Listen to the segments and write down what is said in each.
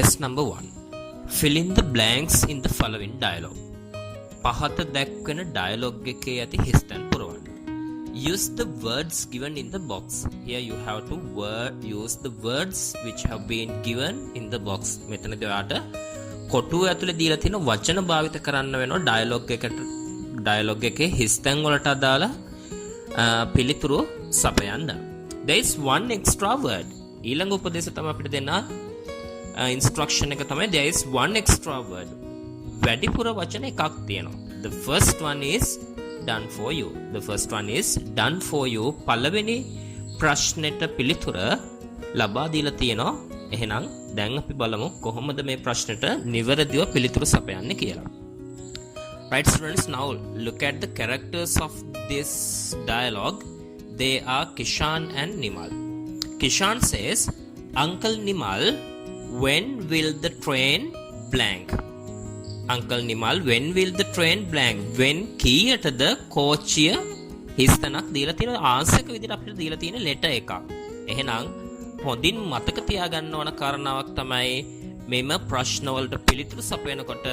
Test number 1. Fill in the blanks in the following dialogue. පහත දැක්වෙන dialogue එකේ ඇති හිස්තැන් පුරවන්න. Use the words given in the box. Here you have to use the words which have been given in the box. මෙතනදී ඔයාට කොටුව ඇතුලේ දීලා තියෙන වචන භාවිත කරන්න වෙනවා dialogue එකේ හිස්තැන් වලට අදාළ පිළිතුරු සපයන්න. There is one extra word. ඊළඟ උපදේශය තමයි අපිට දෙන්න instruction එක තමයි there is one extra word. වැඩිපුර වචන එකක් තියෙනවා. The first one is done for you. The first one is done for you. පළවෙනි ප්‍රශ්නෙට පිළිතුර ලබා දීලා තියෙනවා. එහෙනම් දැන් අපි බලමු කොහොමද මේ ප්‍රශ්නෙට නිවැරදිව පිළිතුරු සපයන්නේ කියලා. Right students, now look at the characters of this dialogue. They are Kishan and Nimal. Kishan says, Uncle Nimal, when will the train blank? Uncle Nimal, when will the train blank? When කීයටද කෝච්චිය හිස්තැනක් දීලා තියෙන answer එක විදිහට අපිට දීලා තියෙන letter එකක්. එහෙනම් හොඳින් මතක තියාගන්න ඕන කාරණාවක් තමයි මෙම ප්‍රශ්න වලට පිළිතුරු සපයනකොට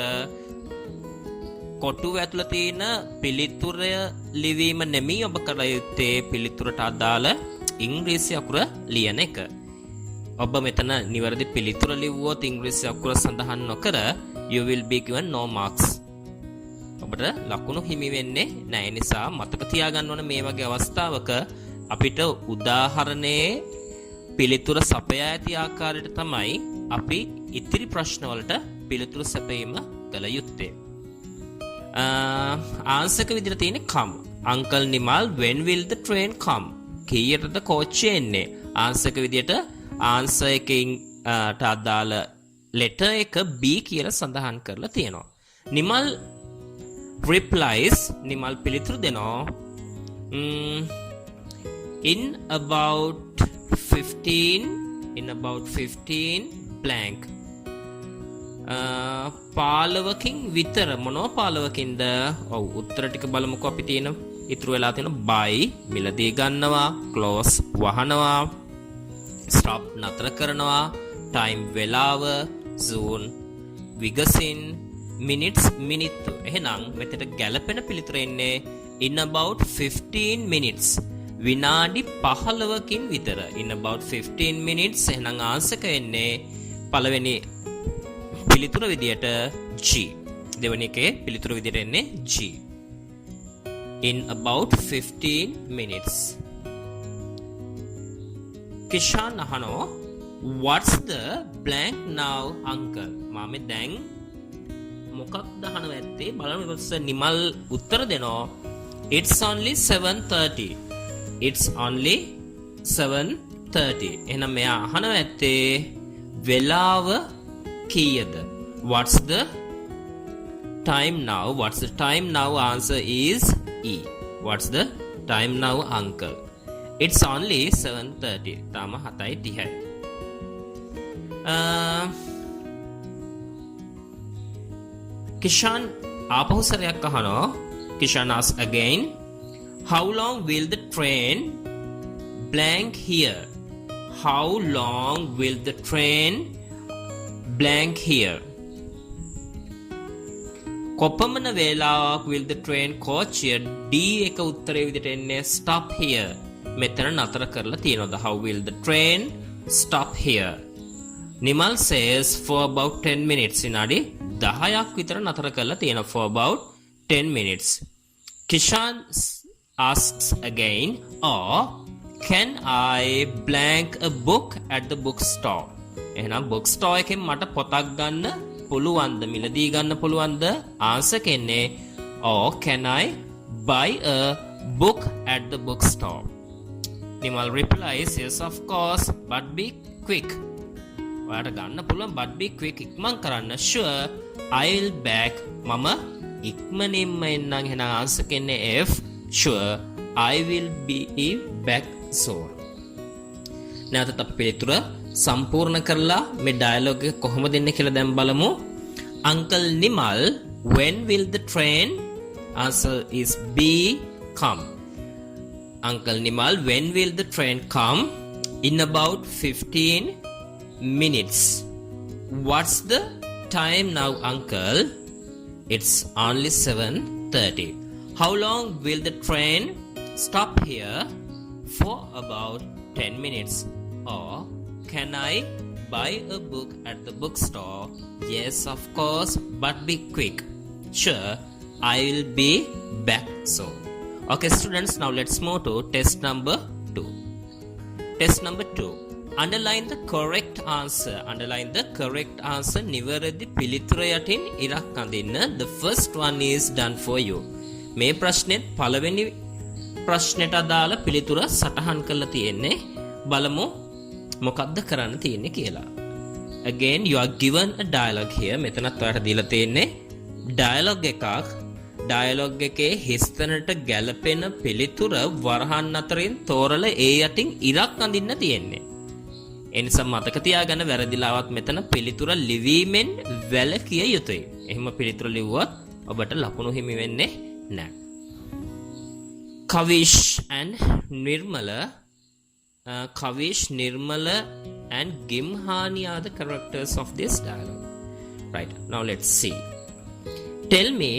කොටුව ඇතුළේ තියෙන පිළිතුරය ලිවීම නෙමෙයි ඔබ කළ යුත්තේ පිළිතුරට අදාළ ඉංග්‍රීසි අකුර ලියන එක. ඔබ මෙතන නිවැරදි පිළිතුර ලිව්වොත් ඉංග්‍රීසි අකුර සඳහන් නොකර you will be given no marks. ඔබට ලකුණු හිමි වෙන්නේ නැහැ. ඒ නිසා මතක තියාගන්න ඕන මේ වගේ අවස්ථාවක අපිට උදාහරණයේ පිළිතුර සපයා ඇති ආකාරයට තමයි අපි ඉතිරි ප්‍රශ්න වලට පිළිතුරු සැපයීම කළ යුත්තේ. ආන්සර් එක විදිහට තියෙන්නේ come. Uncle Nimal, when will the train come? කීයටද කෝච්චිය එන්නේ? ආන්සර් එක විදිහට ආන්සර් එකකින් අදාළ letter එක B කියලා සඳහන් කරලා තියෙනවා. Nimal replies, Nimal පිළිතුරු දෙනවා in about 15 blank. 15කින් විතර. මොනවා 15කින්ද? ඔව් උත්තර ටික බලමුකෝ. අපි තියෙන ඉතුරු වෙලා තියෙන buy මිලදී ගන්නවා, close වහනවා, stop නතර කරනවා, time වෙලාව, zone විගසින්, minutes මිනිත්තු. එහෙනම් මෙතන ගැළපෙන පිළිතුර එන්නේ in about 15 minutes. විනාඩි 15කින් විතර. in about 15 minutes. එහෙනම් ආන්සර් එක එන්නේ පළවෙනි පිළිතුර විදියට G. දෙවෙනි එකේ පිළිතුර විදියට එන්නේ G. in about 15 minutes. Kishan අහනවා what's the blank now uncle? මාමේ දැන් මොකක්ද අහනවා ඇත්තේ? බලමු ඊපස්සේ නිමල් උත්තර දෙනවා it's only 7:30. it's only 7:30. එහෙනම් මෙයා අහනවා ඇත්තේ වෙලාව කීයද? what's the time now? what's the time now? Answer is E. what's the time now uncle? it's only 7:30. තාම 7:30යි. Kishan ආපහු සරයක් අහනවා. Kishan asks again, how long will the train blank here? how long will the train blank here? කොපමණ වේලාවක් will the train කෝච්චිය D එක උත්තරේ විදිහට එන්නේ stop here. මෙතන නතර කරලා තියෙනවා. how will the train stop here? Nimal says for about 10 minutes. විනාඩි 10ක් විතර නතර කරලා තියෙනවා. for about 10 minutes. Kishan asks again, or can I blank a book at the bookstore? එහෙනම් bookstore එකෙන් මට පොතක් ගන්න පුළුවන්ද? මිලදී ගන්න පුළුවන්ද? ආන්සර් කෙන්නේ or can I buy a book at the bookstore? Nimal replies yes of course but be quick. ඔයාට ගන්න පුළුවන් but be quick. ඉක්මන් කරන්න. sure I'll back. මම ඉක්මනින්ම එන්නම්. එහෙනම් answer කෙන්නේ F. sure I will be back soon. නැවතත් අපි පිළිතුර සම්පූර්ණ කරලා මේ ඩයලොග් එක කොහොමද එන්නේ කියලා දැන් බලමු. Uncle Nimal, when will the train? Answer is B. come. Uncle Nimal, when will the train come? In about 15 minutes. What's the time now, uncle? It's only 7:30. How long will the train stop here? For about 10 minutes. Or can I buy a book at the bookstore? Yes, of course, but be quick. Sure, I will be back soon. Okay, students, now let's move to test number 2. Test number 2. Underline the correct answer. Underline the correct answer. නිවැරදි පිළිතුර යටින් ඉරක් අඳින්න. The first one is done for you. මේ ප්‍රශ්නෙත් පළවෙනි ප්‍රශ්නෙට අදාළ පිළිතුර සටහන් කරලා තියෙන්නේ. බලමු මොකක්ද කරන්න තියෙන්නේ කියලා. Again, you are given a dialogue here. මෙතනත් ඔයාලට දීලා තියෙන්නේ dialogue එකක්. dialogue එකේ හිස්තැනට ගැලපෙන පිළිතුර වරහන් අතරින් තෝරලා ඒ යටින් ඉරක් අඳින්න තියෙන්නේ. ඒ නිසා මතක තියාගන්න වැරදිලාවත් මෙතන පිළිතුර ලිවීමෙන් වැළකිය යුතුයි. එහෙම පිළිතුර ලිව්වොත් ඔබට ලකුණු හිමි වෙන්නේ නැහැ. Kavish and Nirmala and Gimhani are the characters of this dialogue. Right, now let's see. Tell me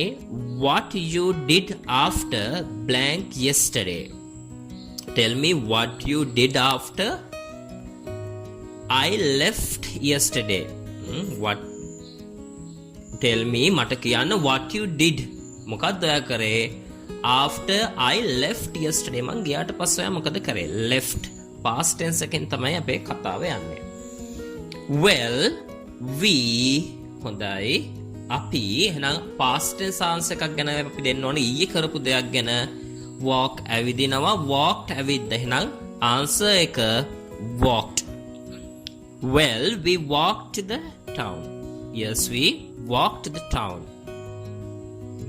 what you did after blank yesterday. Tell me what you did after I left yesterday. What? Tell me මට කියන්න what you did. මොකක්ද ඔයා කරේ? After I left yesterday. මං ගියාට පස්සේ ඔයා මොකද කරේ? Left. Past tense එකෙන් තමයි අපේ කතාව යන්නේ. Well, we හොඳයි. අපි එහෙනම් past tense answer එකක් ගැන අපි දෙන්න ඕනේ. ඊයේ කරපු දෙයක් ගැන walk ඇවිදිනවා. walked ඇවිද්ද. එහෙනම් answer එක walked. Well, we walked to the town. Yes, we walked to the town.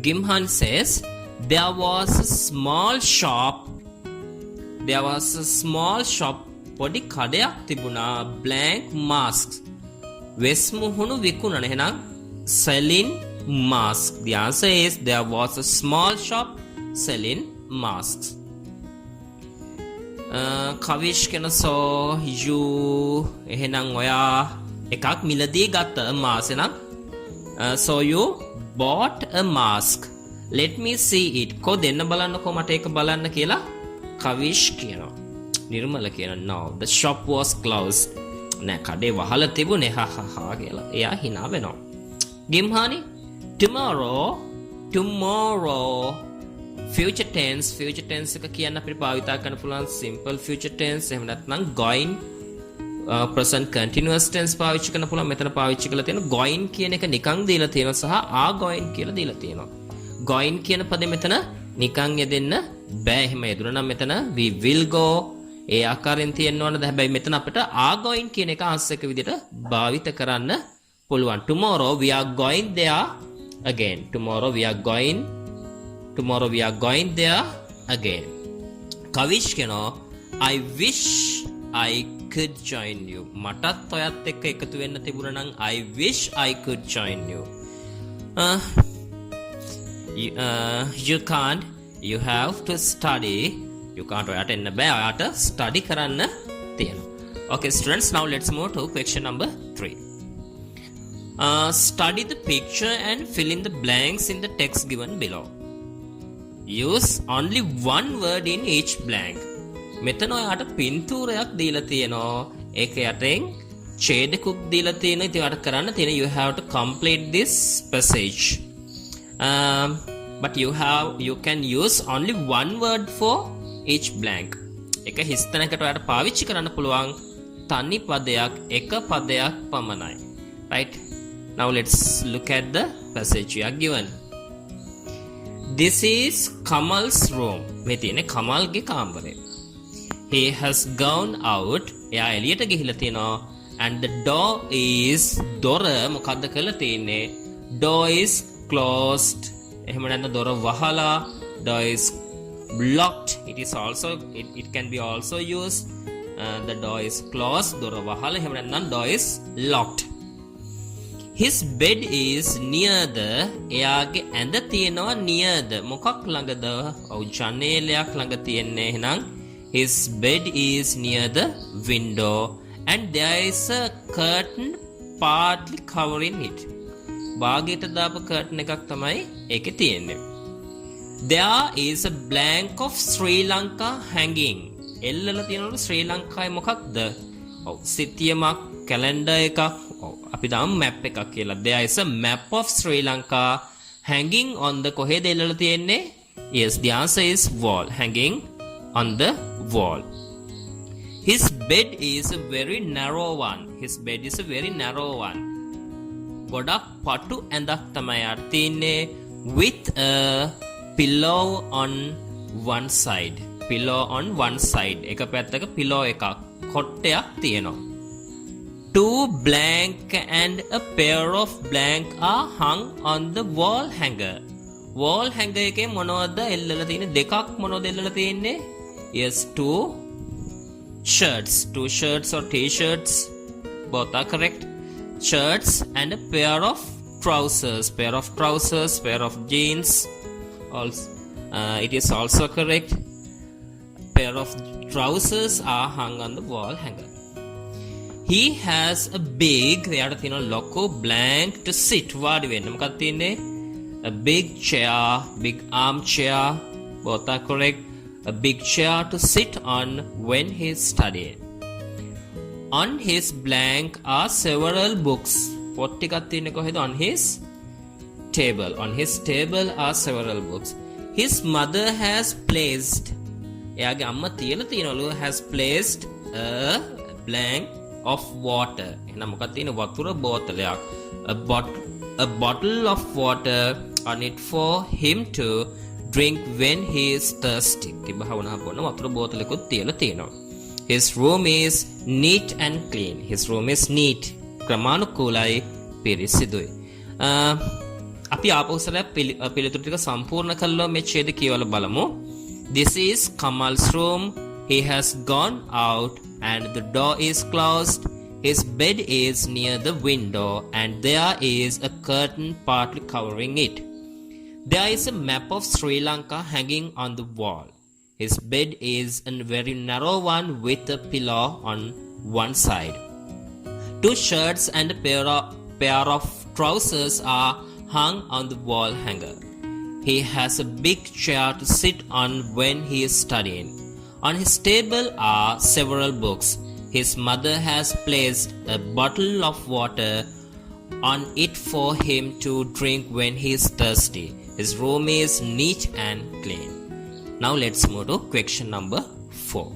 Gimhan says, there was a small shop. පොඩි කඩයක් තිබුණා. blank masks. වෙස්මුහුණු විකුණන. එහෙනම් selling masks. The answer is there was a small shop selling masks. Kavish can saw you එහෙනම් ඔයා එකක් මිලදී ගත්ත mask එහෙනම් so you bought a mask. Let me see it. කො දෙන්න බලන්නකෝ මට ඒක බලන්න කියලා Kavish කියනවා. නිර්මල කියනවා no, the shop was closed. නෑ කඩේ වහලා තිබුණේ හහහා කියලා. එයා hina වෙනවා. Gimhani, tomorrow future tense එක කියන්න අපිට භාවිතා කරන්න පුළුවන් simple future tense. එහෙම නැත්නම් going present continuous tense පාවිච්චි කරන්න පුළුවන්. මෙතන පාවිච්චි කරලා තියෙන going කියන එක නිකන් දීලා තියෙනවා සහ are going කියලා දීලා තියෙනවා. going කියන පදේ මෙතන නිකන් යෙදෙන්න බෑ. එහෙම යෙදුණා නම් මෙතන we will go ඒ ආකාරයෙන් තියෙන්න ඕනද? හැබැයි මෙතන අපිට are going කියන එක answer එක විදිහට භාවිත කරන්න පුළුවන්. Tomorrow we are going there again. Tomorrow we are going there again. Kavish කියනවා I wish I could join you. මටත් ඔයත් එක්ක එකතු වෙන්න තිබුණා නම් I wish I could join you. You can't. You have to study. You can't ඔයාට එන්න බෑ. ඔයාට study කරන්න තියෙනවා. Okay students, now let's move to question number 3. Study the picture and fill in the blanks in the text given below. Use only one word in each blank. මෙතන ඔයාට පින්තූරයක් දීලා තියෙනවා. ඒක යටින් ඡේදකුත් දීලා තියෙනවා. ඉතින් ඔයාට කරන්න තියෙන you have to complete this passage. But you can use only one word for each blank. එක හිස්තැනකට ඔයාට පාවිච්චි කරන්න පුළුවන් තනි පදයක් එක පදයක් පමණයි. Right? Now let's look at the passage we are given. This is Kamal's room. මේ තියෙන්නේ කමල්ගේ කාමරය. He has gone out. එයා එළියට ගිහිල්ලා තියෙනවා. And the door is දොර මොකද්ද කරලා තියෙන්නේ? Door is closed. එහෙම නැත්නම් දොර වහලා. Door is locked. It can be also used. The door is closed. දොර වහලා. එහෙම නැත්නම් door is locked. His bed is near the. එයාගේ ඇඳ තියෙනවා near the. මොකක් ළඟද? ඔව් ජනේලයක් ළඟ තියෙන්නේ. එහෙනම් his bed is near the window and there is a curtain partly covering it. භාගයට දාපු curtain එකක් තමයි ඒකේ තියෙන්නේ. There is a blank of Sri Lanka hanging. එල්ලලා තියෙනවලු ශ්‍රී ලංකාවේ මොකක්ද? ඔව් සිතියමක් කැලෙන්ඩර් එකක්. ඔව් අපි දාමු map එකක් කියලා. There is a map of Sri Lanka hanging on the කොහෙද එල්ලලා තියෙන්නේ? Yes, the answer is wall. Hanging on the wall. His bed is a very narrow one. His bed is a very narrow one. ගොඩක් පටු ඇඳක් තමයි යාට තියෙන්නේ with a pillow on one side. Pillow on one side. එක පැත්තක pillow එකක් කොට්ටයක් තියෙනවා. Two blank and a pair of blank are hung on the wall hanger. Wall hanger එකේ මොනවද එල්ලලා තියෙන්නේ? දෙකක් මොනවද එල්ලලා තියෙන්නේ? Yes, two shirts or t-shirts, both are correct. Shirts and a pair of trousers, pair of jeans, also it is also correct. Pair of trousers are hung on the wall hanger. He has a big loco blank to sit. What වෙන්න මොකක්ද තියෙන්නේ? A big chair, big armchair, both are correct. A big chair to sit on when he is studying. On his blank are several books. What ටිකක් තියෙන්නේ කොහෙද? On his table. On his table are several books. His mother has placed. එයාගේ අම්මා තියලා තියනලු has placed a blank of water. එහෙනම් මොකක්ද තියෙන්නේ? වතුර බෝතලයක්. A bottle of water on it for him to drink when he is thirsty. තිබහවනා බොන වතුර බෝතලෙකුත් තියලා තියෙනවා. His room is neat and clean. His room is neat. ක්‍රමානුකූලයි පිරිසිදුයි. අපි ආපෞසරයක් පිළිතුරු ටික සම්පූර්ණ කළා මේ ඡේද කියවල බලමු. This is Kamal's room. He has gone out and the door is closed. His bed is near the window and there is a curtain partly covering it. There is a map of Sri Lanka hanging on the wall. His bed is a very narrow one with a pillow on one side. Two shirts and a pair of trousers are hung on the wall hanger. He has a big chair to sit on when he is studying. On his table are several books. His mother has placed a bottle of water on it for him to drink when he is thirsty. His room is neat and clean. Now let's move to question number 4.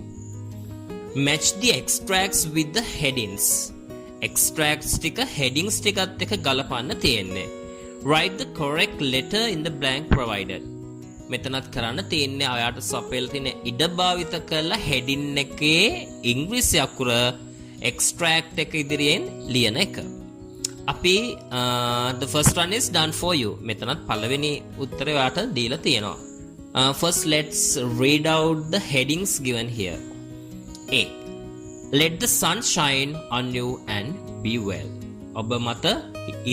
Match the extracts with the headings. Extracts ටික headings ටිකත් එක්ක ගලපන්න තියෙන්නේ. Write the correct letter in the blank provided. මෙතනත් කරන්න තියෙන්නේ ඔයාට සපයලා තියෙන ඉඩ භාවිත කරලා heading එකේ ඉංග්‍රීසි අකුර extract එක ඉදිරියෙන් ලියන එක. අපි the first one is done for you. මෙතනත් පළවෙනි උත්තරය ඔයාට දීලා තියෙනවා. First let's read out the headings given here. A. Let the sun shine on you and be well. ඔබ මත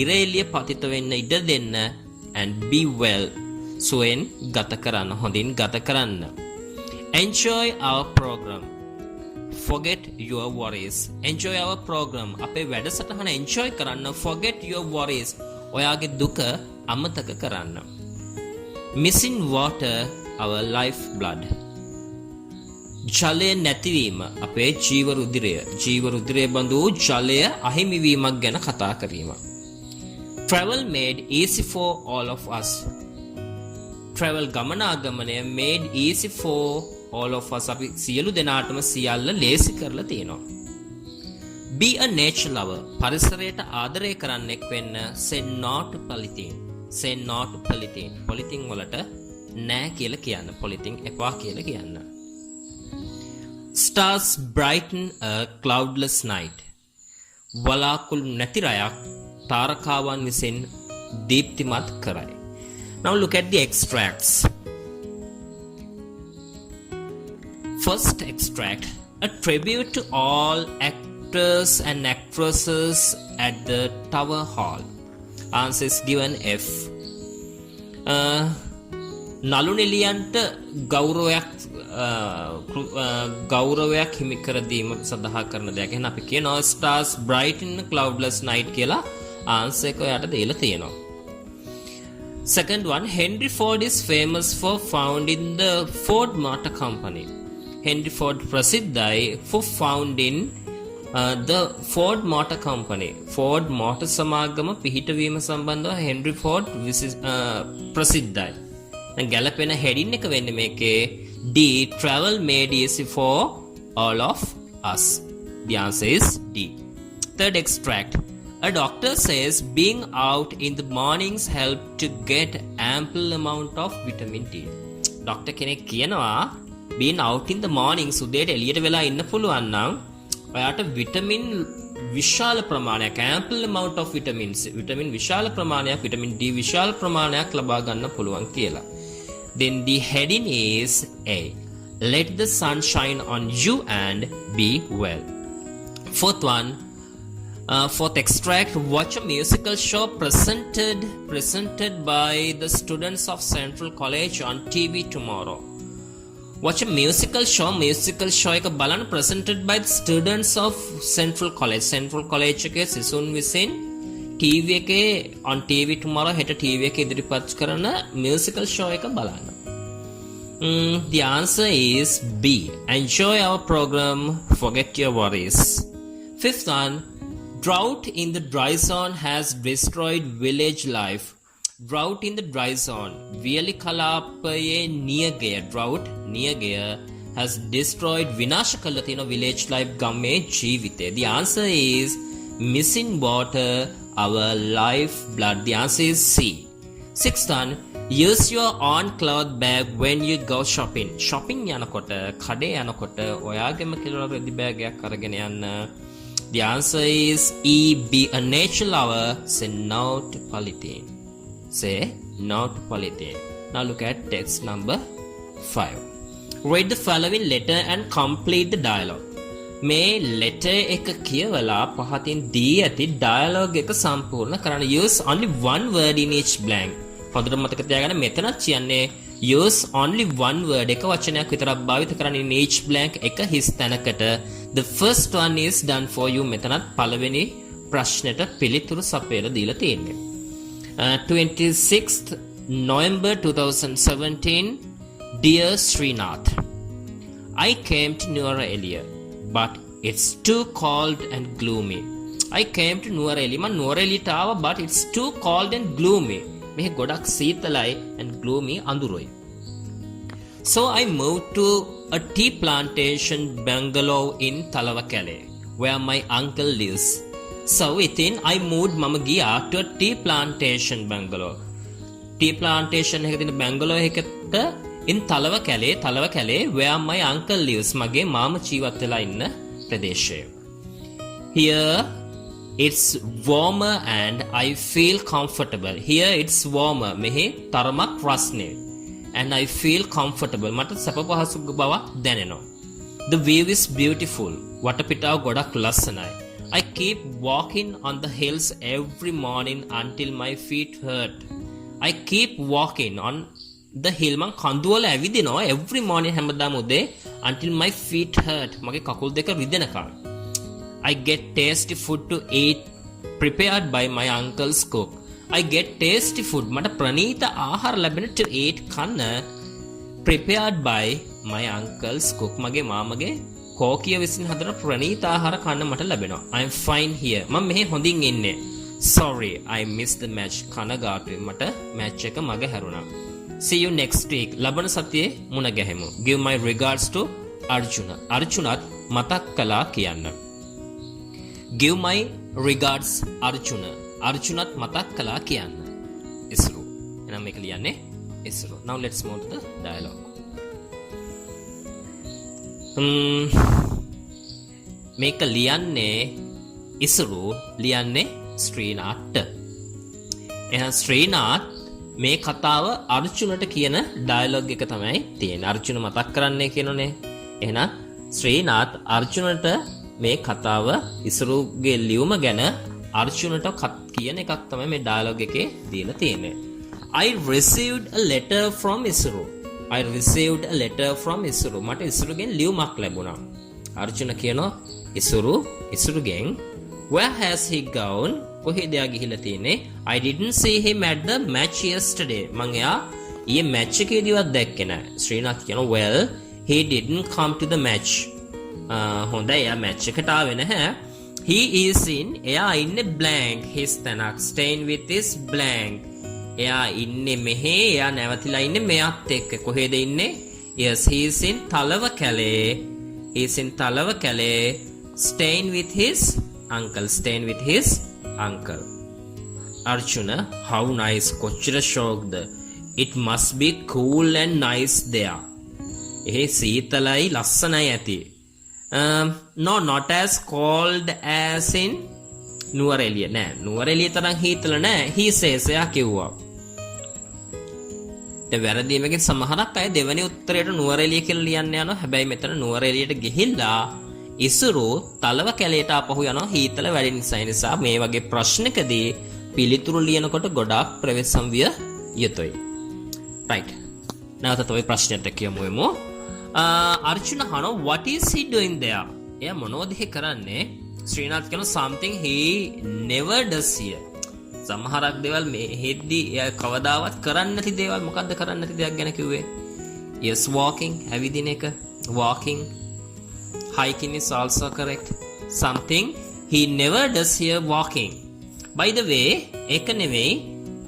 ඉර එළිය පතිත වෙන්න ඉඩ දෙන්න and be well. සුවෙන් ගත කරන්න, හොඳින් ගත කරන්න. Enjoy our program. Forget your worries. Enjoy our program. අපේ වැඩසටහන enjoy කරන්න. Forget your worries. ඔයාගේ දුක අමතක කරන්න. Missing water, our life blood. ජලය නැතිවීම අපේ ජීව රුධිරය. ජීව රුධිරය බඳු ජලය අහිමිවීමක් ගැන කතා කිරීම. Travel made easy for all of us. Travel ගමනාගමනය made easy for all of us. අපි සියලු දෙනාටම සියල්ල ලේසි කරලා තියෙනවා. Be a nature lover. පරිසරයට ආදරය කරන්නෙක් වෙන්න. Say no to polythene. Say no to polythene. Polythene වලට නෑ කියලා කියන්න. Polythene එපා කියලා කියන්න. Stars brighten a cloudless night. වලාකුළු නැති රැයක් තාරකාවන් විසින් දීප්තිමත් කරයි. Now look at the extracts. First extract. A tribute to all actors and actresses at the Tower Hall. Answer is given F. නළු නිලියන්ට ගෞරවයක් ගෞරවයක් හිමි කර දීම සඳහා කරන දෙයක්. එහෙනම් අපි කියනවා stars bright in a cloudless night කියලා ආන්සර් එක ඔයාලට දීලා තියෙනවා. Second one, Henry Ford is famous for founding the Ford Motor Company. Henry Ford ප්‍රසිද්ධයි for founding the Ford Motor Company. Ford Motor සමාගම පිහිටවීම සම්බන්ධව Henry Ford ප්‍රසිද්ධයි. දැන් ගැලපෙන heading එක වෙන්නේ මේකේ D, travel made easy for all of us. The answer is D. Third extract. A doctor says being out in the mornings help to get ample amount of vitamin D. Doctor කෙනෙක් කියනවා being out in the mornings උදේට එළියට වෙලා ඉන්න පුළුවන් නම් ඔයාට vitamin විශාල ප්‍රමාණයක් ample amount of vitamins vitamin විශාල ප්‍රමාණයක් vitamin D විශාල ප්‍රමාණයක් ලබා ගන්න පුළුවන් කියලා. Then the heading is A. Let the sun shine on you and be well. Fourth one. Fourth extract. Watch a musical show presented by the students of Central College on TV tomorrow. Watch a musical show එක බලන්න presented by the students of Central College. Central College එකේ සිසුන් විසින් TV එකේ on TV tomorrow හෙට TV එකේ ඉදිරිපත් කරන musical show එක බලන්න. The answer is B. Enjoy our program, forget your worries. Fifth one. Drought in the dry zone has destroyed village life. Drought in the dry zone. Viyali kalapaye niyagaya. Drought niyagaya has destroyed vinasha kalla thiyena village life gamme jeevithe. The answer is missing water, our life blood. The answer is C. Sixth one. Use your own cloth bag when you go shopping. Shopping yanakota, kade yanakota, oyagema kilora redi bag ekak aragena yanna. The answer is E. Be a nature lover. Say no to polythene. Say no to polythene. Now look at text number 5. Read the following letter and complete the dialogue. මේ letter එක කියවලා පහතින් දී ඇති dialogue එක සම්පූර්ණ කරන්න. Use only one word in each blank. හොඳට මතක තියාගන්න මෙතනත් කියන්නේ use only one word එක වචනයක් විතරක් භාවිත කරන්න in each blank එක හිස් තැනකට. The first one is done for you. මෙතනත් පළවෙනි ප්‍රශ්නෙට පිළිතුරු සපයලා දීලා තියෙන්නේ. 26th November 2017. Dear Srinath, I came to Nuwara Eliya, but it's too cold and gloomy. I came to Nuwara Eliya. මම නුවර එළියට ආවා, but it's too cold and gloomy. මෙහි ගොඩක් සීතලයි and gloomy අඳුරුයි. So I moved to a tea plantation bungalow in Talawakale, where my uncle lives. So within I moved mama giya to a tea plantation bungalow. Tea plantation එකක තියෙන bungalow එකකට in Talawakale where my uncle lives. මගේ මාම ජීවත් වෙලා ඉන්න ප්‍රදේශය. Here it's warmer and I feel comfortable. Here it's warmer. මෙහි තරමක් රස්නේ. And I feel comfortable. මට සැප පහසු බවක් දැනෙනවා. The view is beautiful. වටපිටාව ගොඩක් ලස්සනයි. I keep walking on the hills every morning until my feet hurt. I keep walking on the hill. මං කඳුවල ඇවිදිනවා every morning හැමදාම උදේ until my feet hurt. මගේ කකුල් දෙක රිදෙනකන්. I get tasty food to eat prepared by my uncle's cook. I get tasty food. මට ප්‍රණීත ආහාර ලැබෙන to eat කන්න prepared by my uncle's cook. මගේ මාමගේ කෝකිය විසින් හදන ප්‍රණීත ආහාර කන්න මට ලැබෙනවා. I'm fine here. මම මෙහි හොඳින් ඉන්නේ. Sorry, I missed the match. කනගාටුයි. මට match එක මග හැරුණා. See you next week. ලබන සතියේ මුණ ගැහෙමු. Give my regards to Arjuna. අර්ජුනත් මතක් කළා කියන්න. Give my regards Arjuna. අර්ජුනත් මතක් කළා කියන්න. ඉස්රු. එහෙනම් මේක ලියන්නේ ඉස්රු. Now let's move to the dialogue. මේක ලියන්නේ ඉස්රු ලියන්නේ ශ්‍රීනාත්. එහෙනම් ශ්‍රීනාත් මේ කතාව අර්ජුනට කියන ඩයලොග් එක තමයි තියෙන්නේ. අර්ජුන මතක් කරන්නේ කියනෝනේ. එහෙනම් ශ්‍රීනාත් අර්ජුනට මේ කතාව ඉස්රුගේ ලියුම ගැන අර්ජුනට කියන එකක් තමයි මේ ඩයලොග් එකේ දීලා තියෙන්නේ. I received a letter from Isru. I received a letter from Isuru. මට ඉසුරුගෙන් ලියුමක් ලැබුණා. අර්ජුන කියනවා ඉසුරුගෙන් where has he gone? කොහෙද එයා ගිහිල්ලා තියෙන්නේ? I didn't see him at the match yesterday. මං එයා ඊයේ මැච් එකේදීවත් දැක්කේ නැහැ. ශ්‍රීනාත් කියනවා well he didn't come to the match. හොඳයි එයා මැච් එකට ආවේ නැහැ. He is in එයා ඉන්නේ blank his තැනක් staying with his blank. එයා ඉන්නේ මෙහෙ එයා නැවතිලා ඉන්නේ මෙයත් එක්ක කොහෙද ඉන්නේ? Yes he is in Talavakale. He is in Talavakale staying with his uncle. Arjuna how nice කොච්චර ෂෝක්ද. It must be cool and nice there. එහේ සීතලයි ලස්සනයි ඇති. No not as cold as in Nuwara Eliya නෑ නුවරඑළිය තරම් හීතල නෑ he says එයා කිව්වා. වැරදීමකින් සමහරක් අය දෙවැනි උත්තරයට නුවරඑළිය කියලා ලියන්න යනවා. හැබැයි මෙතන නුවරඑළියට ගිහිල්ලා ඉසුරු තලව කැලේට ආපහු යනවා හීතල වැඩි නිසා මේ වගේ ප්‍රශ්නකදී පිළිතුරු ලියනකොට ගොඩාක් ප්‍රවේශම් විය යුතුයි. right. නැවතත් ඔය ප්‍රශ්නෙට කියමුවෙමු. අර්ජුන අහනවා what is he doing there? එයා මොනවද කරන්නේ? ශ්‍රීනාත් කියනවා something he never does here. සමහරක් දේවල් මේ හෙද්දී එයා කවදාවත් කරන්නේ නැති දේවල්. මොකද්ද කරන්නේ නැති දෙයක් ගැන කිව්වේ? yes walking ඇවිදින එක walking. hiking is also correct. something he never does here walking. by the way එක නෙවෙයි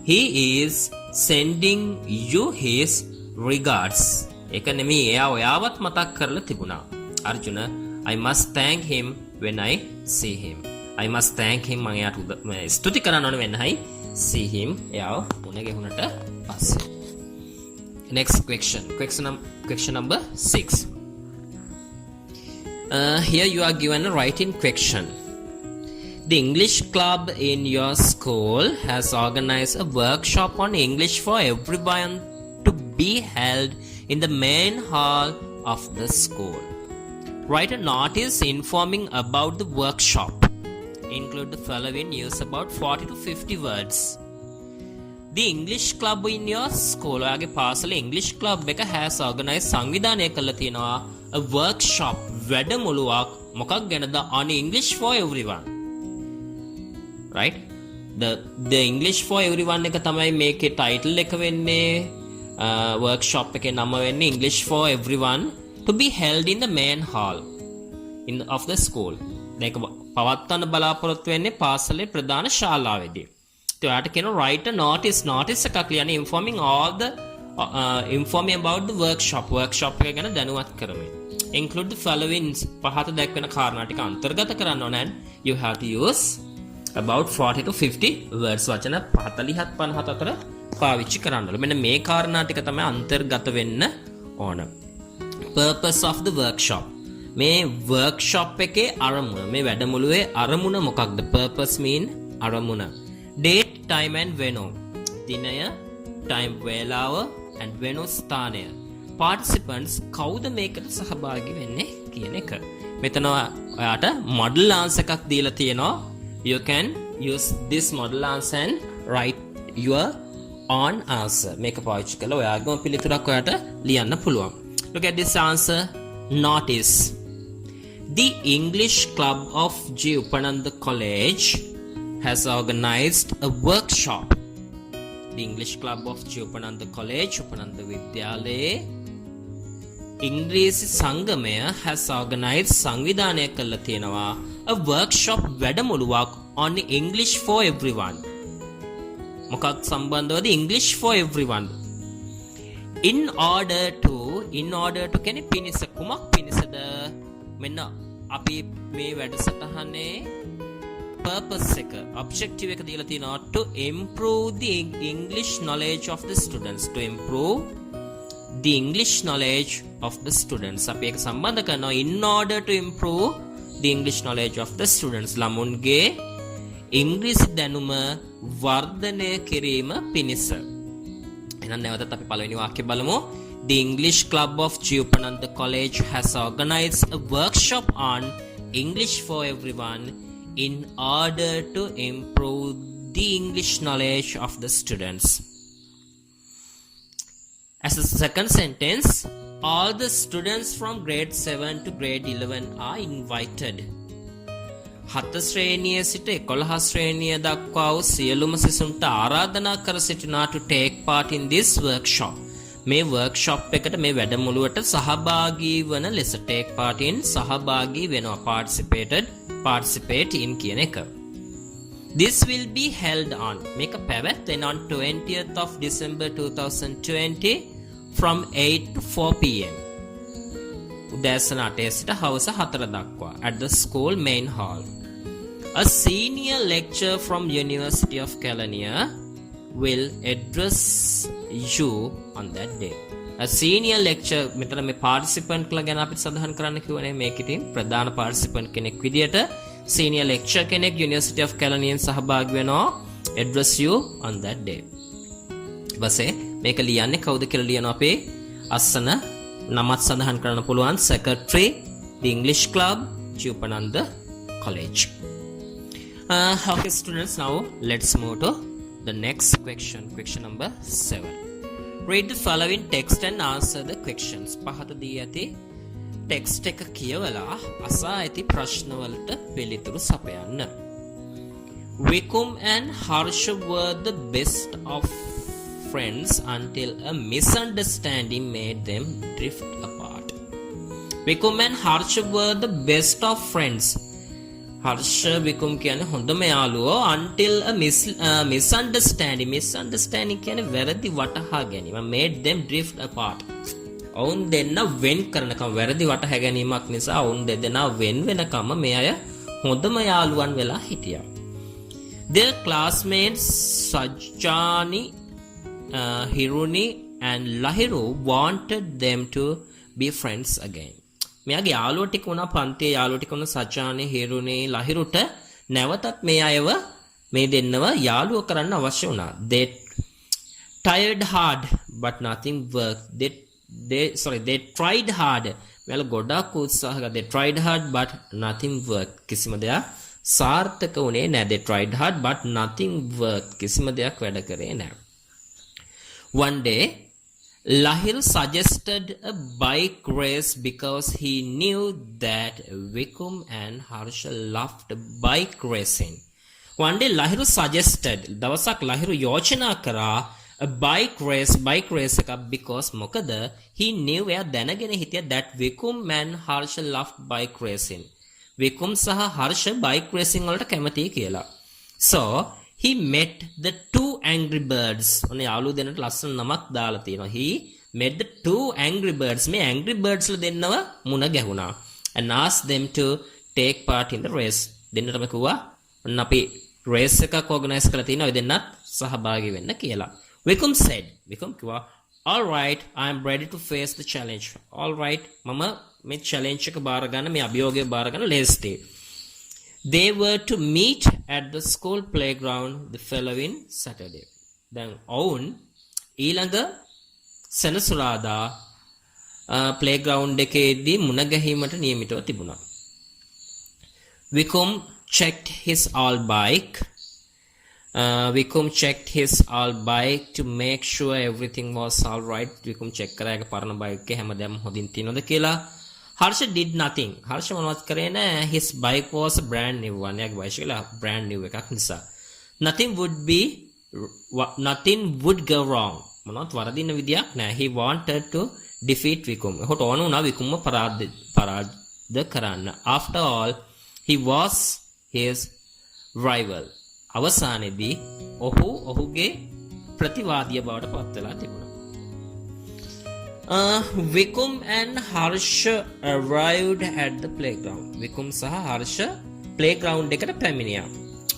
he is sending you his regards. එක නෙමෙයි එයා ඔයාවත් මතක් කරලා තිබුණා. Arjuna I must thank him when I see him. I must thank him මම එයාට ස්තුති කරන්න ඕනේ when I see him. එයාව මුණ ගැහුණට පස්සේ. next question number 6. Here you are given a writing question. The English club in your school has organized a workshop on English for everyone to be held in the main hall of the school. Write a notice informing about the workshop. Include the following, use about 40 to 50 words. The English club in your school ඔයාගේ පාසලේ English club එක has organized සංවිධානය කළා තියෙනවා a workshop වැඩමුළුවක් මොකක් ගැනද? on English for everyone. right. the English for everyone එක තමයි මේකේ title එක වෙන්නේ. workshop එකේ නම වෙන්නේ English for everyone to be held in the main hall of the school. මේක පවත්වන්න බලාපොරොත්තු වෙන්නේ පාසලේ ප්‍රධාන ශාලාවේදී. ඔයාට කියන write a notice එකක් ලියන්න informing about the workshop එක ගැන දැනුවත් කරමින්. include the following පහත දැක්වෙන කාරණා ටික අන්තර්ගත කරන්න ඕන. and you have to use about 40 to 50 words. වචන 40 50 අතර පාවිච්චි කරන්න ඕන. මෙන්න මේ කාරණා ටික තමයි අන්තර්ගත වෙන්න ඕන. purpose of the workshop. මේ workshop එකේ අරමුණ මේ වැඩමුළුවේ අරමුණ මොකක්ද? purpose mean අරමුණ. date time and venue. දිනය time වේලාව and venue ස්ථානය. participants කවුද මේකට සහභාගී වෙන්නේ කියන එක. මෙතන ඔයාට model answer එකක් දීලා තියෙනවා. you can use this model answer and write your own answer. මේක පාවිච්චි කරලා ඔයාගේම පිළිතුරක් ඔයාට ලියන්න පුළුවන්. look at this answer. notice. The English Club of G. Upananda College has organized a workshop. The English Club of G. Upananda College, Upananda Vidyalaya, English Sangamaya has organized සංවිධානය කළා තියෙනවා a workshop වැඩමුළුවක් on English for everyone. මොකක් සම්බන්ධවද? English for everyone. in order to කියන්නේ පිණිස කුමක් පිණිසද? මෙන්න අපි මේ වැඩසටහනේ purpose එක objective එක දීලා තියෙනවා to improve the English knowledge of the students. to improve the English knowledge of the students. අපි ඒක සම්බන්ධ කරනවා in order to improve the English knowledge of the students. ළමුන්ගේ ඉංග්‍රීසි දැනුම වර්ධනය කිරීම පිණිස. එහෙනම් නැවතත් අපි පළවෙනි වාක්‍යය බලමු. The English Club of G. Upananda College has organized a workshop on English for everyone in order to improve the English knowledge of the students. As a second sentence, all the students from grade 7 to grade 11 are invited. 7 ශ්‍රේණියේ සිට 11 ශ්‍රේණිය දක්වා වූ සියලුම සිසුන්ට ආරාධනා කර සිටිනා to take part in this workshop. මේ workshop එකට මේ වැඩමුළුවට සහභාගී වන ලෙස take part in සහභාගී වෙනවා participate in කියන එක. This will be held on මේක පැවැත්වෙන on 20th of December 2020 from 8 to 4 p.m. උදෑසන 8 සිට හවස 4 දක්වා at the school main hall. A senior lecturer from University of Kelaniya will address you on that day. A senior lecturer මෙතන මේ participant ලා ගැන අපි සඳහන් කරන්න කිව්වනේ මේකෙදී ප්‍රධාන participant කෙනෙක් විදියට senior lecturer කෙනෙක් University of Kelaniyan සහභාගී වෙනවා address you on that day. ඊපස්සේ මේක ලියන්නේ කවුද කියලා ලියනවා අපේ අස්සන නමත් සඳහන් කරන්න පුළුවන් secretary the English club Chupananda college. Okay students, now let's move to the next question number 7. Read the following text and answer the questions. පහත දී ඇති text එක කියවලා අසා ඇති ප්‍රශ්න වලට පිළිතුරු සපයන්න. Vikum and Harsha were the best of friends until a misunderstanding made them drift apart. Vikum and Harsha were the best of friends. Harsha Vikum කියන්නේ හොඳම යාළුවෝ until a misunderstanding කියන්නේ වැරදි වටහා ගැනීම made them drift apart. ඔවුන් දෙන්න වෙන් කරනකම් වැරදි වටහා ගැනීමක් නිසා ඔවුන් දෙදෙනා වෙන් වෙනකම් මේ අය හොඳම යාළුවන් වෙලා හිටියා. Their classmates Sajjani, Hiruni and Lahiru wanted them to be friends again. මෙයාගේ යාළුවෝ ටික උනා පන්තියේ යාළුවෝ ටික උනා සජානි හිරුනි ලහිරුට නැවතත් මේ අයව මේ දෙන්නව යාළුවෝ කරන්න අවශ්‍ය වුණා. They tried hard but nothing worked. They tried hard. මෙයාලා ගොඩක් උත්සාහ කළා. They tried hard but nothing worked. කිසිම දෙයක් සාර්ථක වුණේ නැහැ. They tried hard but nothing worked. කිසිම දෙයක් වැඩ කරේ නැහැ. One day Lahiru suggested a bike race because he knew that Vikum and Harsha loved bike racing. One day Lahiru suggested, දවසක් Lahiru යෝජනා කරා a bike race එකක් because මොකද he knew එයා දැනගෙන හිටියා that Vikum and Harsha loved bike racing. Vikum සහ Harsha bike racing වලට කැමතියි කියලා. So he met the two angry birds. ඔන්න යාළුවෝ දෙන්නට ලස්සන නමක් දාලා තියෙනවා. He met the two angry birds. මේ angry birds ලා දෙන්නව මුණ ගැහුණා. And asked them to take part in the race. දෙන්නටම කිව්වා ඔන්න අපි race එකක් organize කරලා තිනවා. ඔය දෙන්නත් සහභාගී වෙන්න කියලා. Vikum said. Vikum කිව්වා all right, I am ready to face the challenge. All right, මම මේ challenge එක බාර ගන්න මේ අභියෝගය බාර ගන්න ලෑස්ති. They were to meet at the school playground the following Saturday. දැන් ඔවුන් ඊළඟ සෙනසුරාදා playground එකේදී මුණ ගැහිමට නියමිතව තිබුණා. Vikum checked his all bike. Vikum checked his all bike to make sure everything was all right. Vikum check කරා එක පරණ bike එක හැමදේම හොඳින් තියෙනවද කියලා. Harsha did nothing. Harsha මොනවත් කරේ නැහැ. His bike was a brand new one. එයාගේ බයිසිකල brand new එකක් නිසා. Nothing would go wrong. මොනවත් වරදින්න විදියක් නැහැ. He wanted to defeat Vikum. එහොට ඕන වුණා විකුම්ව පරාද කරන්න. After all, he was his rival. අවසානයේදී ඔහුගේ ප්‍රතිවාදියා බවට පත් වෙලා තිබුණා. Vikum and Harsha arrived at the playground. Vikum සහ Harsha playground එකට පැමිණියා.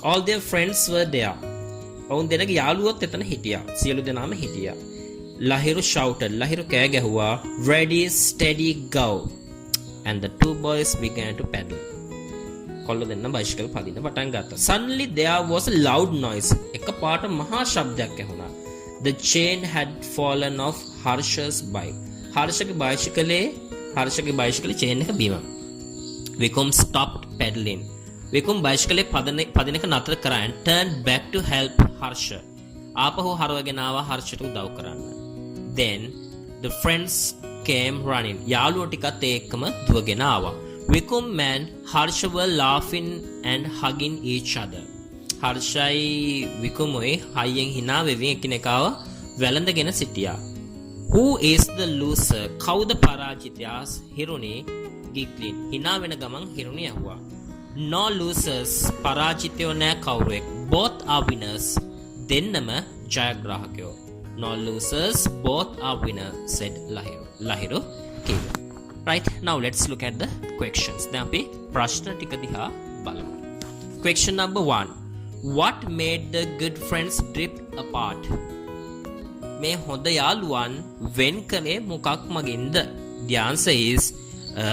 All their friends were there. ඔවුන් දෙනගේ යාළුවොත් එතන හිටියා. සියලු දෙනාම හිටියා. Lahiru shouted. Lahiru කෑ ගැහුවා. Ready, steady, go. And the two boys began to paddle. කොල්ල දෙන්න බයිසිකල් පදින්න පටන් ගත්තා. Suddenly there was a loud noise. එකපාරට මහා ශබ්දයක් ඇහුණා. The chain had fallen off Harsha's bike. Harshaගේ බයිසිකලේ chain එක බිම. Vikum stopped pedaling. Vikum බයිසිකලේ පදින එක නතර කරා and turned back to help Harsha. ආපහු හරවගෙන ආවා හර්ෂට උදව් කරන්න. Then The friends came running. යාළුවෝ ටිකත් ඒකම දුවගෙන ආවා. Vikum and Harsha were laughing and hugging each other. හර්ෂයි විකුමුයි හයියෙන් hina වෙමින් එකිනෙකාව වැළඳගෙන සිටියා. Who is the loser? කවුද පරාජිතයා? හිරුනි giggling. hina වෙන ගමන් හිරුනි ඇහුවා. No losers. පරාජිතයෝ නෑ කවුරුවෙක්. Both are winners. දෙන්නම ජයග්‍රාහකයෝ. No losers. Both are winners, said Lahiru. Lahiru කිව්වා. Right, now let's look at the questions. දැන් අපි ප්‍රශ්න ටික දිහා බලමු. Question number 1. What made the good friends drift apart? මේ හොඳ යාළුවන් වෙන් කලේ මොකක් මගින්ද? The answer is a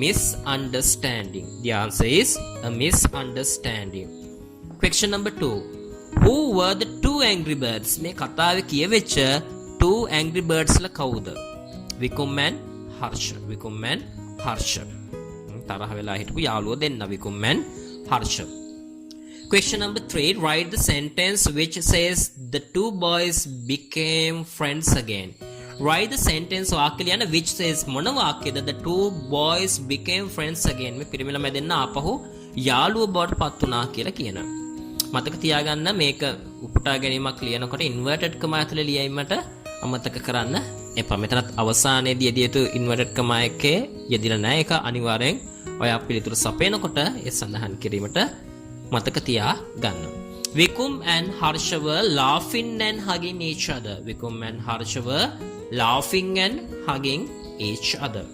misunderstanding. The answer is a misunderstanding. Question number 2. Who were the two angry birds? මේ කතාවේ කියවෙච්ච two angry birds ලා කවුද? Vikum and Harsha. Vikum and Harsha. තරහ වෙලා හිටපු යාළුවෝ දෙන්න Vikum and Harsha. Question number 3. Write the sentence which says the two boys became friends again. Write the sentence වාක්‍ය ලියන්න which says මොන වාක්‍යද? The two boys became friends again. මේ පිරිමි ළමයි දෙන්න ආපහු යාළුවෝ බවට පත් වුණා කියලා කියනවා. මතක තියාගන්න මේක උපුටා ගැනීමක් ලියනකොට ඉන්වර්ටඩ් කමා ඇතුලේ ලියීමට අමතක කරන්න එපා. මෙතනත් අවසානයේදී යෙදිය යුතු ඉන්වර්ටඩ් කමා එකේ යෙදිලා නැහැ. ඒක අනිවාර්යෙන් ඔයා පිළිතුරු සපයනකොට ඒ සඳහන් කිරීමට මතක තියා ගන්න. Vikum and Harsha were laughing and hugging each other. Vikum and Harsha were laughing and hugging each other.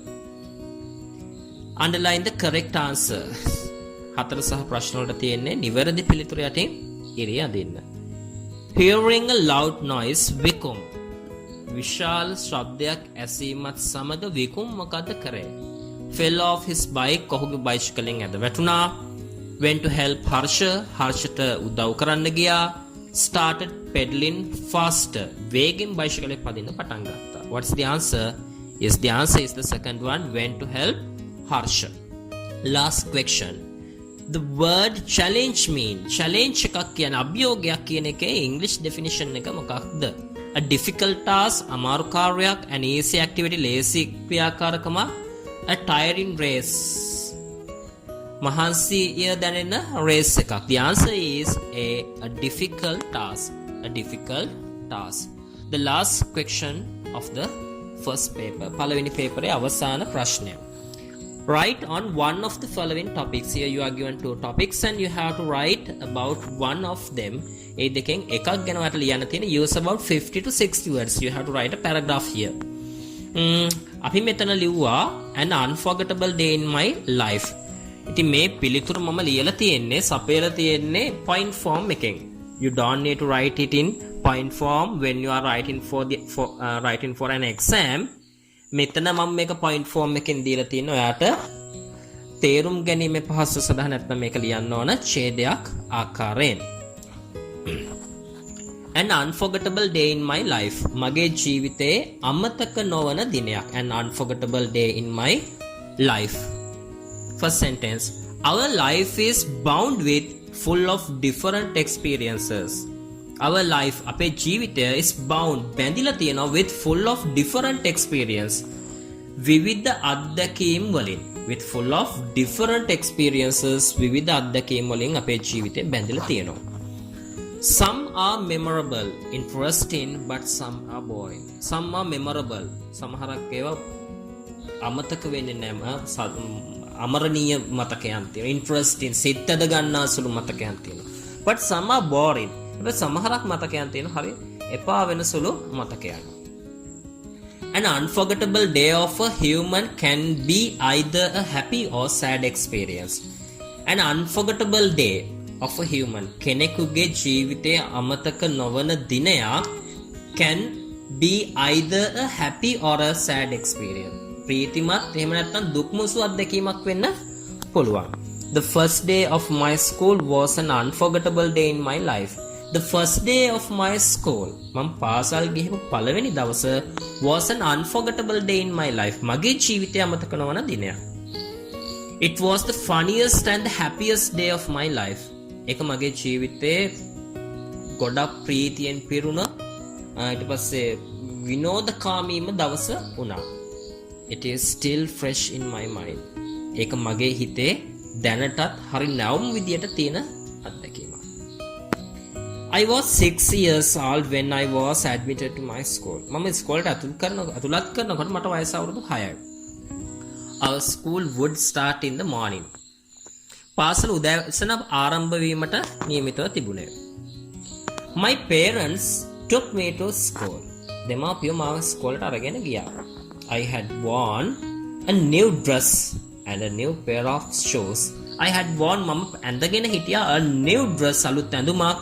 Underline the correct answer. හතර සහ ප්‍රශ්න වලට තියෙන්නේ නිවැරදි පිළිතුර යටින් ඉරිය අදින්න. Hearing a loud noise, Vikum. විශාල ශබ්දයක් ඇසීමත් සමග Vikum මොකද කරේ? Fell off his bike. ඔහුගේ බයිසිකලෙන් ඇද වැටුණා. Went to help Harsha. Harshට උදව් කරන්න ගියා. Started pedaling faster. වේගෙන් බයිසිකලෙ පදින්න පටන් ගත්තා. What's the answer? Yes, the answer is the second one. Went to help Harsha. Last question. The word challenge mean. Challenge එකක් කියන අභියෝගයක් කියන එකේ English definition එක මොකක්ද? A difficult task, අමාරු කාර්යයක්, an easy activity, lazy ක්‍රියාකාරකම, a tiring race. මහන්සිය දැනෙන race එකක්. The answer is a difficult task. A difficult task. The last question of the first paper. පළවෙනි පේපරේ අවසාන ප්‍රශ්නය. Write on one of the following topics. Here you are given two topics and you have to write about one of them. ඒ දෙකෙන් එකක් ගැන ඔයාලට ලියන්න තියෙන use about 50 to 60 words. You have to write a paragraph here. අපි මෙතන ලිව්වා an unforgettable day in my life. ඉතින් මේ පිළිතුර මම ලියලා තියෙන්නේ සපයලා තියෙන්නේ point form එකෙන්. You don't need to write it in point form when you are writing for an exam. මෙතන මම මේක point form එකෙන් දීලා තියෙනවා ඔයාට තේරුම් ගැනීම පහසු සඳහා නැත්නම් මේක ලියන්න ඕන ඡේදයක් ආකාරයෙන්. An unforgettable day in my life. මගේ ජීවිතේ අමතක නොවන දිනයක්. An unforgettable day in my life. First sentence. Our life is bound with full of different experiences. Our life, අපේ ජීවිතය is bound, බැඳිලා තියෙනවා with full of different experience. විවිධ අත්දැකීම් වලින්. With full of different experiences, විවිධ අත්දැකීම් වලින් අපේ ජීවිතය බැඳිලා තියෙනවා. Some are memorable, interesting, but some are boring. Some are memorable. සමහරක් ඒවා අමතක වෙන්නේ නැහැ. අමරණීය මතකයන් තියෙනවා. Interesting, සිතද ගන්නා සුළු මතකයන් තියෙනවා. But some are boring. හැබැයි සමහරක් මතකයන් තියෙනවා හරි එපා වෙන සුළු මතකයන්. An unforgettable day of a human can be either a happy or sad experience. An unforgettable day of a human කෙනෙකුගේ ජීවිතයේ අමතක නොවන දිනයක් can be either a happy or a sad experience. ප්‍රීතිමත් එහෙම නැත්නම් දුක්මුසු අත්දැකීමක් වෙන්න පුළුවන්. The first day of my school was an unforgettable day in my life. The first day of my school මම පාසල් ගිහපු පළවෙනි දවස was an unforgettable day in my life. මගේ ජීවිතය අමතක නොවන දිනයක්. It was the funniest and the happiest day of my life. ඒක මගේ ජීවිතේ ගොඩක් ප්‍රීතියෙන් පිරුණ ඊට පස්සේ විනෝදකාමීම දවස වුණා. It is still fresh in my mind. ඒක මගේ හිතේ දැනටත් හරි නැවුම් විදියට තියෙන අත්දැකීමක්. I was 6 years old when I was admitted to my school. මම ස්කෝලේට අතුලත් කරනකොට මට වයස අවුරුදු 6යි. Our school would start in the morning. පාසල උදෑසන ආරම්භ වීමට නියමිතව තිබුණේ. My parents took me to school. දෙමාපියෝ මාව ස්කෝලේට අරගෙන ගියා. I had worn a new dress and a new pair of shoes. I had worn මම ඇඳගෙන හිටියා a new dress අලුත් ඇඳුමක්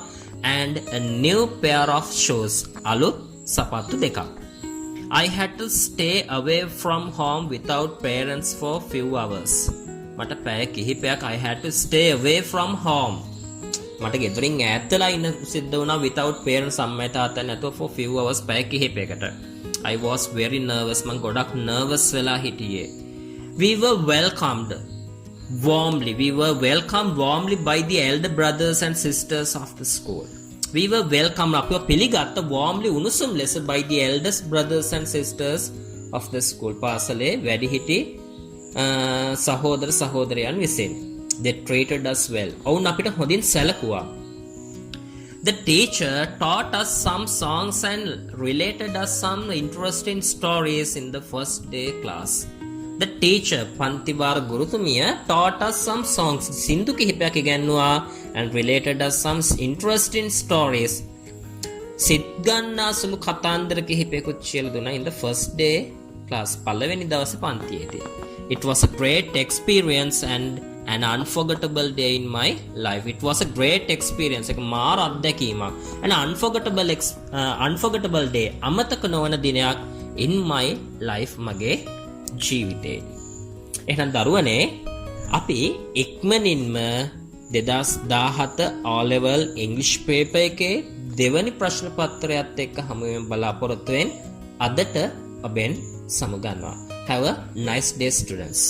and a new pair of shoes අලුත් සපත්තු දෙකක්. I had to stay away from home without parents for few hours. මට පැය කිහිපයක් I had to stay away from home. මට ගෙදරින් ඈත් වෙලා ඉන්න සිද්ධ වුණා without parents අම්මයි තාත්තා නැතුව for few hours පැය කිහිපයකට. I was very nervous. මම ගොඩක් nervous වෙලා හිටියේ. We were welcomed warmly by the elder brothers and sisters of the school. We were welcomed අපිව පිළිගත්ත warmly උණුසුම් ලෙස by the eldest brothers and sisters of the school. පාසලේ වැඩිහිටි සහෝදර සහෝදරයන් විසින්. They treated us well. ඔවුන් අපිට හොඳින් සැලකුවා. The teacher taught us some songs and related us some interesting stories in the first day class. The teacher, පන්තිවාර ගුරුතුමිය, taught us some songs. සින්දු කිහිපයක් ඉගැන්නුවා and related us some interesting stories. සිත් ගන්නා සුළු කතාන්දර කිහිපයකුත් කියලා දුන්නා in the first day class. පළවෙනි දවසේ පන්තියේදී. It was a great experience and an unforgettable day in my life. It was a great experience. එක මාර අත්දැකීමක්. An unforgettable day. අමතක නොවන දිනයක් in my life මගේ ජීවිතේ. එහෙනම් දරුවනේ අපි ඉක්මනින්ම 2017 O level English paper එකේ දෙවැනි ප්‍රශ්න පත්‍රයත් එක්ක හමු වෙන බලාපොරොත්තු වෙන අදට ඔබෙන් සමුගන්නවා. Have a nice day students.